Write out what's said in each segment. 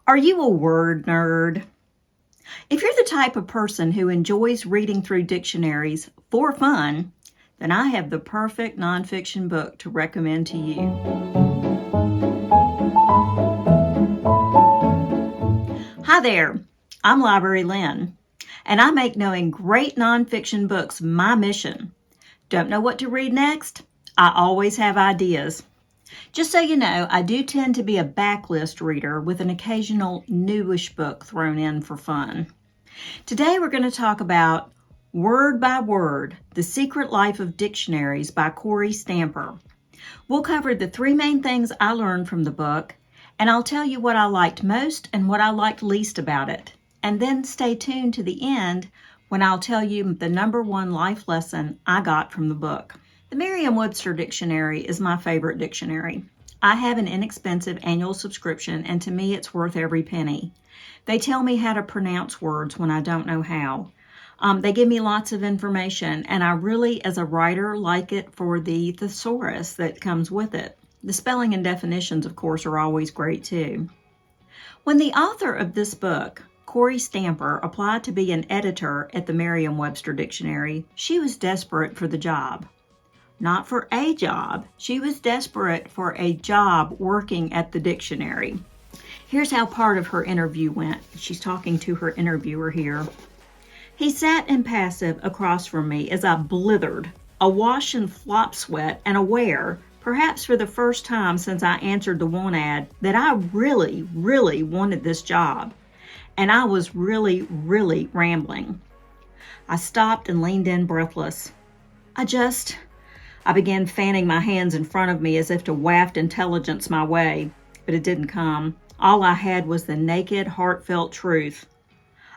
Are you a word nerd? If you're the type of person who enjoys reading through dictionaries for fun, then I have the perfect nonfiction book to recommend to you. Hi there, I'm Library Lynn, and I make knowing great nonfiction books my mission. Don't know what to read next? I always have ideas. Just so you know, I do tend to be a backlist reader with an occasional newish book thrown in for fun. Today we're going to talk about Word by Word, The Secret Life of Dictionaries by Kory Stamper. We'll cover the three main things I learned from the book, and I'll tell you what I liked most and what I liked least about it. And then stay tuned to the end when I'll tell you the number one life lesson I got from the book. The Merriam-Webster Dictionary is my favorite dictionary. I have an inexpensive annual subscription, and to me it's worth every penny. They tell me how to pronounce words when I don't know how. They give me lots of information, and I really, as a writer, like it for the thesaurus that comes with it. The spelling and definitions, of course, are always great too. When the author of this book, Kory Stamper, applied to be an editor at the Merriam-Webster Dictionary, she was desperate for the job. Not for a job, she was desperate for a job working at the dictionary. Here's how part of her interview went. She's talking to her interviewer here. He sat impassive across from me as I blithered, awash in flop sweat and aware, perhaps for the first time since I answered the want ad, that I really, really wanted this job. And I was really, really rambling. I stopped and leaned in breathless. I began fanning my hands in front of me as if to waft intelligence my way, but it didn't come. All I had was the naked, heartfelt truth.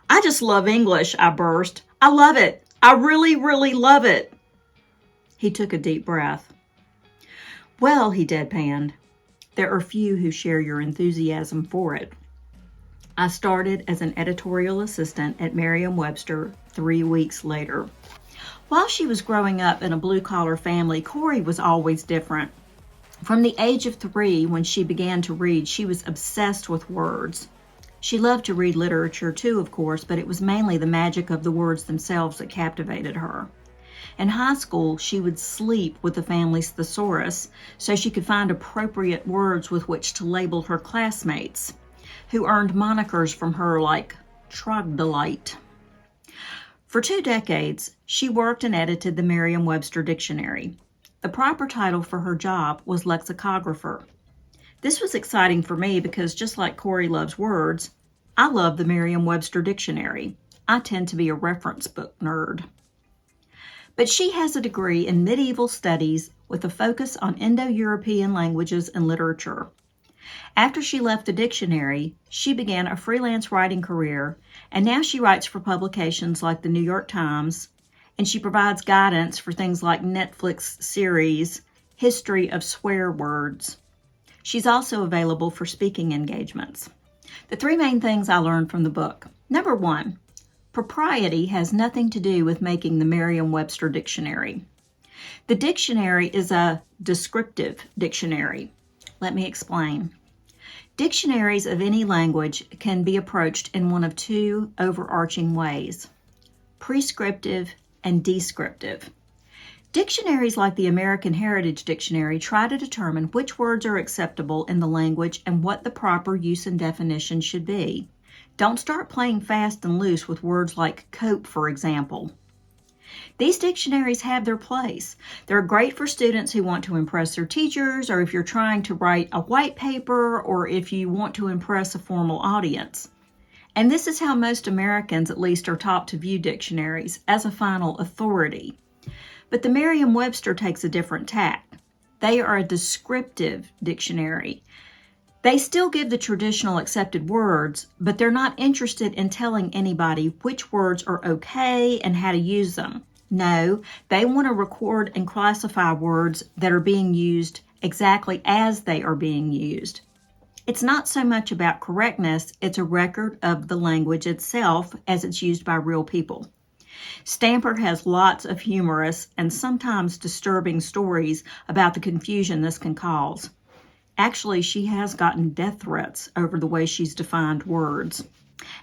I just love English, I burst. I love it. I really, really love it. He took a deep breath. Well, he deadpanned, there are few who share your enthusiasm for it. I started as an editorial assistant at Merriam-Webster 3 weeks later. While she was growing up in a blue-collar family, Kory was always different. From the age of 3, when she began to read, she was obsessed with words. She loved to read literature too, of course, but it was mainly the magic of the words themselves that captivated her. In high school, she would sleep with the family's thesaurus so she could find appropriate words with which to label her classmates, who earned monikers from her like Trogdolite. For 2 decades, she worked and edited the Merriam-Webster Dictionary. The proper title for her job was lexicographer. This was exciting for me because just like Kory loves words, I love the Merriam-Webster Dictionary. I tend to be a reference book nerd. But she has a degree in medieval studies with a focus on Indo-European languages and literature. After she left the dictionary, she began a freelance writing career, and now she writes for publications like the New York Times, and she provides guidance for things like Netflix series, History of Swear Words. She's also available for speaking engagements. The 3 main things I learned from the book. Number 1, propriety has nothing to do with making the Merriam-Webster Dictionary. The dictionary is a descriptive dictionary. Let me explain. Dictionaries of any language can be approached in one of 2 overarching ways: prescriptive and descriptive. Dictionaries like the American Heritage Dictionary try to determine which words are acceptable in the language and what the proper use and definition should be. Don't start playing fast and loose with words like cope, for example. These dictionaries have their place. They're great for students who want to impress their teachers, or if you're trying to write a white paper, or if you want to impress a formal audience. And this is how most Americans, at least, are taught to view dictionaries, as a final authority. But the Merriam-Webster takes a different tack. They are a descriptive dictionary. They still give the traditional accepted words, but they're not interested in telling anybody which words are okay and how to use them. No, they want to record and classify words that are being used exactly as they are being used. It's not so much about correctness, it's a record of the language itself as it's used by real people. Stamper has lots of humorous and sometimes disturbing stories about the confusion this can cause. Actually, she has gotten death threats over the way she's defined words.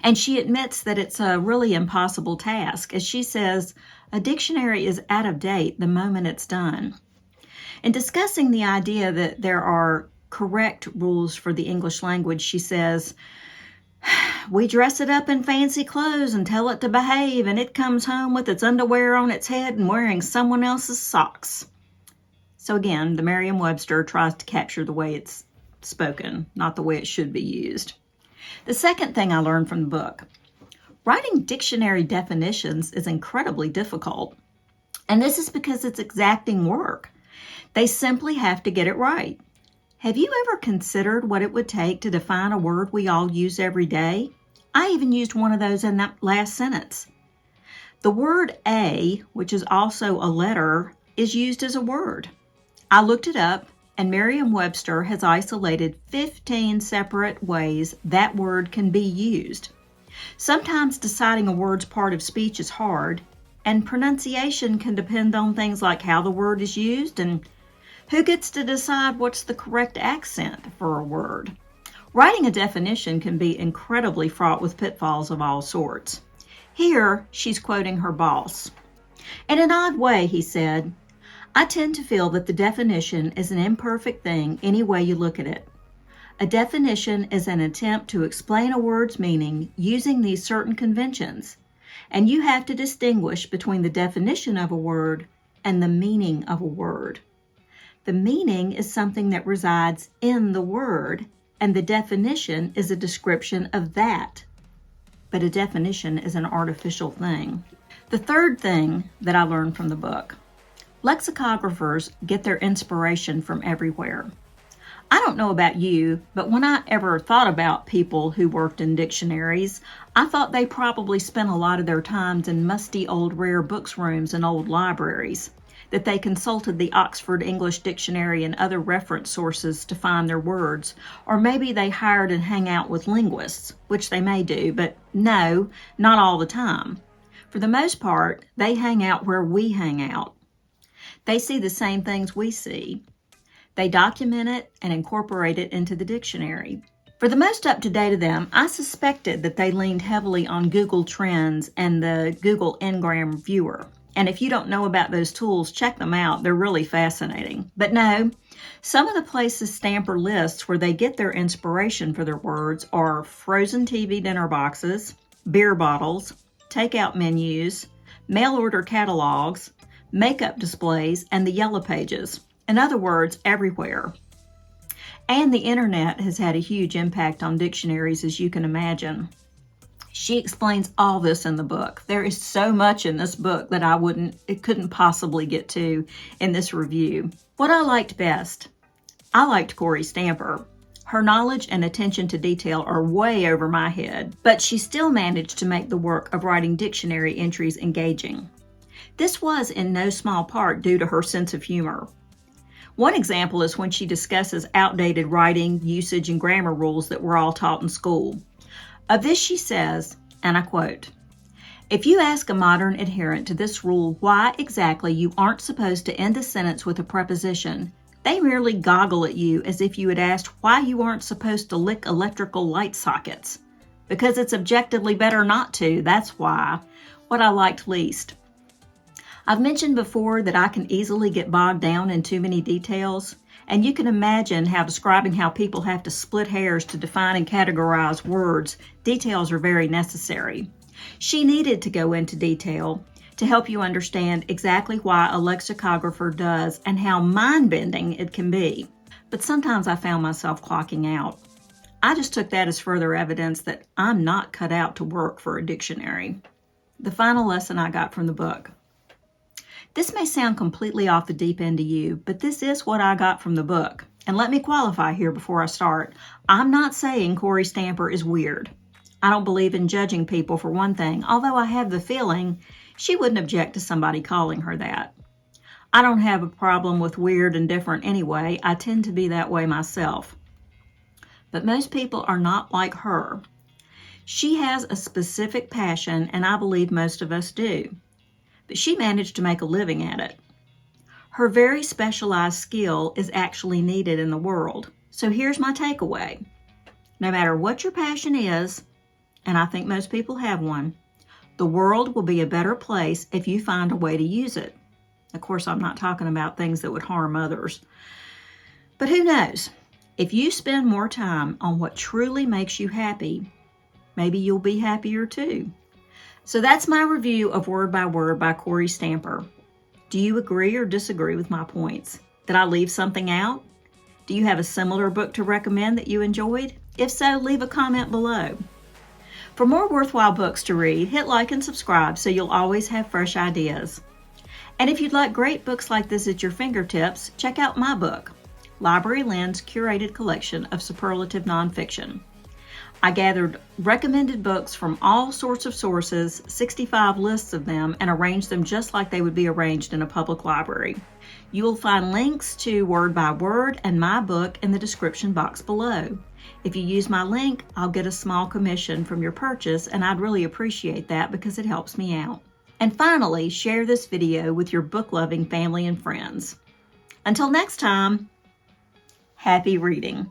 And she admits that it's a really impossible task, as she says, a dictionary is out of date the moment it's done. In discussing the idea that there are correct rules for the English language, she says, we dress it up in fancy clothes and tell it to behave, and it comes home with its underwear on its head and wearing someone else's socks. So again, the Merriam-Webster tries to capture the way it's spoken, not the way it should be used. The second thing I learned from the book, writing dictionary definitions is incredibly difficult. And this is because it's exacting work. They simply have to get it right. Have you ever considered what it would take to define a word we all use every day? I even used one of those in that last sentence. The word a, which is also a letter, is used as a word. I looked it up, and Merriam-Webster has isolated 15 separate ways that word can be used. Sometimes deciding a word's part of speech is hard, and pronunciation can depend on things like how the word is used and who gets to decide what's the correct accent for a word. Writing a definition can be incredibly fraught with pitfalls of all sorts. Here, she's quoting her boss. In an odd way, he said, I tend to feel that the definition is an imperfect thing any way you look at it. A definition is an attempt to explain a word's meaning using these certain conventions, and you have to distinguish between the definition of a word and the meaning of a word. The meaning is something that resides in the word, and the definition is a description of that. But a definition is an artificial thing. The third thing that I learned from the book, lexicographers get their inspiration from everywhere. I don't know about you, but when I ever thought about people who worked in dictionaries, I thought they probably spent a lot of their times in musty old rare books rooms and old libraries, that they consulted the Oxford English Dictionary and other reference sources to find their words, or maybe they hired and hang out with linguists, which they may do, but no, not all the time. For the most part, they hang out where we hang out. They see the same things we see. They document it and incorporate it into the dictionary. For the most up-to-date of them, I suspected that they leaned heavily on Google Trends and the Google Ngram Viewer. And if you don't know about those tools, check them out. They're really fascinating. But no, some of the places Stamper lists where they get their inspiration for their words are frozen TV dinner boxes, beer bottles, takeout menus, mail order catalogs, makeup displays, and the yellow pages. In other words, everywhere. And the internet has had a huge impact on dictionaries, as you can imagine. She explains all this in the book. There is so much in this book that it couldn't possibly get to in this review. What I liked best, I liked Kory Stamper. Her knowledge and attention to detail are way over my head, but she still managed to make the work of writing dictionary entries engaging. This was in no small part due to her sense of humor. One example is when she discusses outdated writing, usage, and grammar rules that were all taught in school. Of this she says, and I quote, "If you ask a modern adherent to this rule why exactly you aren't supposed to end a sentence with a preposition, they merely goggle at you as if you had asked why you aren't supposed to lick electrical light sockets. Because it's objectively better not to, that's why." What I liked least. I've mentioned before that I can easily get bogged down in too many details, and you can imagine how describing how people have to split hairs to define and categorize words, details are very necessary. She needed to go into detail to help you understand exactly why a lexicographer does and how mind-bending it can be. But sometimes I found myself clocking out. I just took that as further evidence that I'm not cut out to work for a dictionary. The final lesson I got from the book. This may sound completely off the deep end to you, but this is what I got from the book. And let me qualify here before I start. I'm not saying Kory Stamper is weird. I don't believe in judging people for one thing, although I have the feeling she wouldn't object to somebody calling her that. I don't have a problem with weird and different anyway. I tend to be that way myself. But most people are not like her. She has a specific passion, and I believe most of us do. But she managed to make a living at it. Her very specialized skill is actually needed in the world, So here's my takeaway. No matter what your passion is, and I think most people have one, the world will be a better place if you find a way to use it. Of course, I'm not talking about things that would harm others. But who knows? If you spend more time on what truly makes you happy, maybe you'll be happier too. So that's my review of Word by Word by Kory Stamper. Do you agree or disagree with my points? Did I leave something out? Do you have a similar book to recommend that you enjoyed? If so, leave a comment below. For more worthwhile books to read, hit like and subscribe so you'll always have fresh ideas. And if you'd like great books like this at your fingertips, check out my book, Library Lynn's curated collection of superlative nonfiction. I gathered recommended books from all sorts of sources, 65 lists of them, and arranged them just like they would be arranged in a public library. You will find links to Word by Word and my book in the description box below. If you use my link, I'll get a small commission from your purchase, and I'd really appreciate that because it helps me out. And finally, share this video with your book-loving family and friends. Until next time, happy reading.